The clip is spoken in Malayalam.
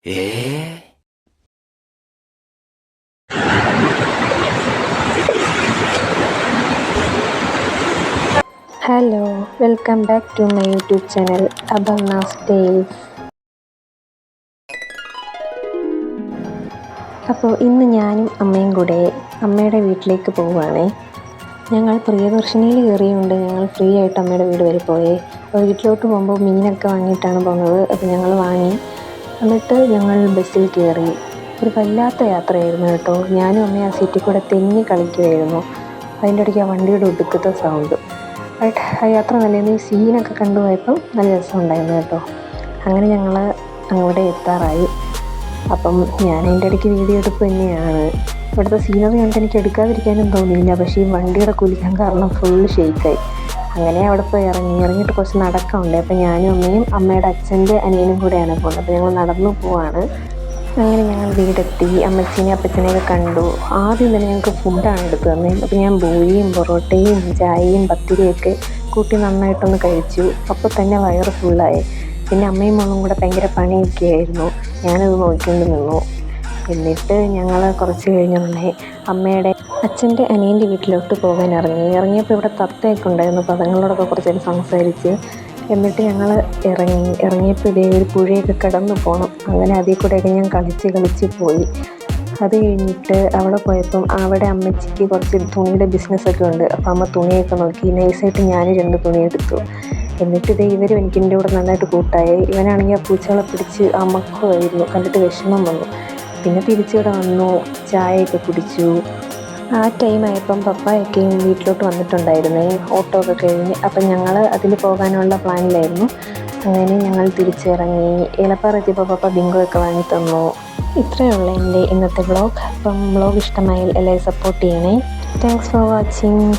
Hello, welcome back to my YouTube channel Aparna's tales. അപ്പോൾ ഇന്ന് ഞാനും അമ്മയും കൂടെ അമ്മയുടെ വീട്ടിലേക്ക് പോവുകയാണേ. ഞങ്ങൾ പ്രിയദർശിനിയിൽ കയറിയുകൊണ്ട് ഞങ്ങൾ ഫ്രീ ആയിട്ട് അമ്മയുടെ വീട് വരെ പോയേ. അപ്പോൾ വീട്ടിലോട്ട് പോകുമ്പോൾ മീനൊക്കെ വാങ്ങിയിട്ടാണ് പോകുന്നത്. അപ്പോൾ ഞങ്ങൾ വാങ്ങി, എന്നിട്ട് ഞങ്ങൾ ബസ്സിൽ കയറി. ഒരു വല്ലാത്ത യാത്രയായിരുന്നു കേട്ടോ. ഞാനും അമ്മയും ആ സീറ്റിൽ കൂടെ തെന്നി കളിക്കുമായിരുന്നു. അതിൻ്റെ ഇടയ്ക്ക് ആ വണ്ടിയുടെ ഒടുക്കത്തെ സൗണ്ട്. ആ യാത്ര നല്ലതായിരുന്നു. ഈ സീനൊക്കെ കണ്ടുപോയപ്പം നല്ല രസമുണ്ടായിരുന്നു കേട്ടോ. അങ്ങനെ ഞങ്ങൾ അങ്ങോട്ട് എത്താറായി. അപ്പം ഞാൻ അതിൻ്റെ ഇടയ്ക്ക് വീഡിയോ എടുപ്പ് തന്നെയാണ്. ഇവിടുത്തെ സീനറി കണ്ട് എനിക്ക് എടുക്കാതിരിക്കാനും തോന്നിയില്ല. പക്ഷേ ഈ വണ്ടിയുടെ കുലുക്കം കാരണം ഫുള്ള് ഷെയ്ക്കായി. അങ്ങനെ അവിടെ പോയി ഇറങ്ങിയിട്ട് കുറച്ച് നടക്കമുണ്ട്. അപ്പം ഞാനും അമ്മയും അമ്മയുടെ അച്ഛൻ്റെ അനിയനും കൂടെയാണ് പോകുന്നത്. അപ്പോൾ ഞങ്ങൾ നടന്നു പോവാണ്. അങ്ങനെ ഞങ്ങൾ വീടെത്തി. അമ്മച്ചീനെ അപ്പച്ചനെയൊക്കെ കണ്ടു. ആദ്യം തന്നെ ഞങ്ങൾക്ക് ഫുഡാണ് എടുത്തു തന്നത്. അപ്പോൾ ഞാൻ ബൂരിയും പൊറോട്ടയും ചായയും പത്തിരിയൊക്കെ കൂട്ടി നന്നായിട്ടൊന്ന് കഴിച്ചു. അപ്പോൾ തന്നെ വയറ് ഫുള്ളായി. പിന്നെ അമ്മയും മോളും കൂടെ ഭയങ്കര പണിയൊക്കെ ആയിരുന്നു. ഞാനത് നോക്കിക്കൊണ്ട് നിന്നു. എന്നിട്ട് ഞങ്ങൾ കുറച്ച് കഴിഞ്ഞുടനെ അമ്മയുടെ അച്ഛൻ്റെ അനിയൻ്റെ വീട്ടിലോട്ട് പോകാൻ ഇറങ്ങിയപ്പോൾ ഇവിടെ തത്തയൊക്കെ ഉണ്ടായിരുന്നു. അപ്പോൾ അതുങ്ങളോടൊക്കെ കുറച്ച് നേരം സംസാരിച്ച് എന്നിട്ട് ഞങ്ങൾ ഇറങ്ങിയപ്പോൾ ഇതേ ഒരു പുഴയൊക്കെ കടന്നു പോകണം. അങ്ങനെ അതിൽ കൂടെയൊക്കെ ഞാൻ കളിച്ച് പോയി. അത് കഴിഞ്ഞിട്ട് അവിടെ പോയപ്പം അവിടെ അമ്മച്ചിക്ക് കുറച്ച് തുണിയുടെ ബിസിനസ്സൊക്കെ ഉണ്ട്. അപ്പോൾ അമ്മ തുണിയൊക്കെ നോക്കി. നൈസായിട്ട് ഞാൻ 2 തുണി എടുത്തു. എന്നിട്ട് ഇതേ ഇവരും എനിക്കെൻ്റെ കൂടെ നന്നായിട്ട് കൂട്ടായി. ഇവനാണെങ്കിൽ ആ പൂച്ചകളെ പിടിച്ച് അമക്കുമായിരുന്നു. കണ്ടിട്ട് വിഷമം വന്നു. പിന്നെ തിരിച്ചിവിടെ വന്നു, ചായയൊക്കെ കുടിച്ചു. ആ ടൈമായപ്പം പപ്പായൊക്കെയും വീട്ടിലോട്ട് വന്നിട്ടുണ്ടായിരുന്നേ, ഓട്ടോ ഒക്കെ കഴിഞ്ഞ്. അപ്പം ഞങ്ങൾ അതിൽ പോകാനുള്ള പ്ലാനിലായിരുന്നു. അങ്ങനെ ഞങ്ങൾ തിരിച്ചിറങ്ങി. ഏലപ്പാറ എത്തിയപ്പോൾ പപ്പ ബിങ്കോ ഒക്കെ വാങ്ങി തന്നു. ഇത്രയേ ഉള്ളൂ എൻ്റെ ഇന്നത്തെ വ്ളോഗ്. അപ്പം വ്ളോഗ് ഇഷ്ടമായാൽ എല്ലാവരും സപ്പോർട്ട് ചെയ്യണേ. Thanks for watching.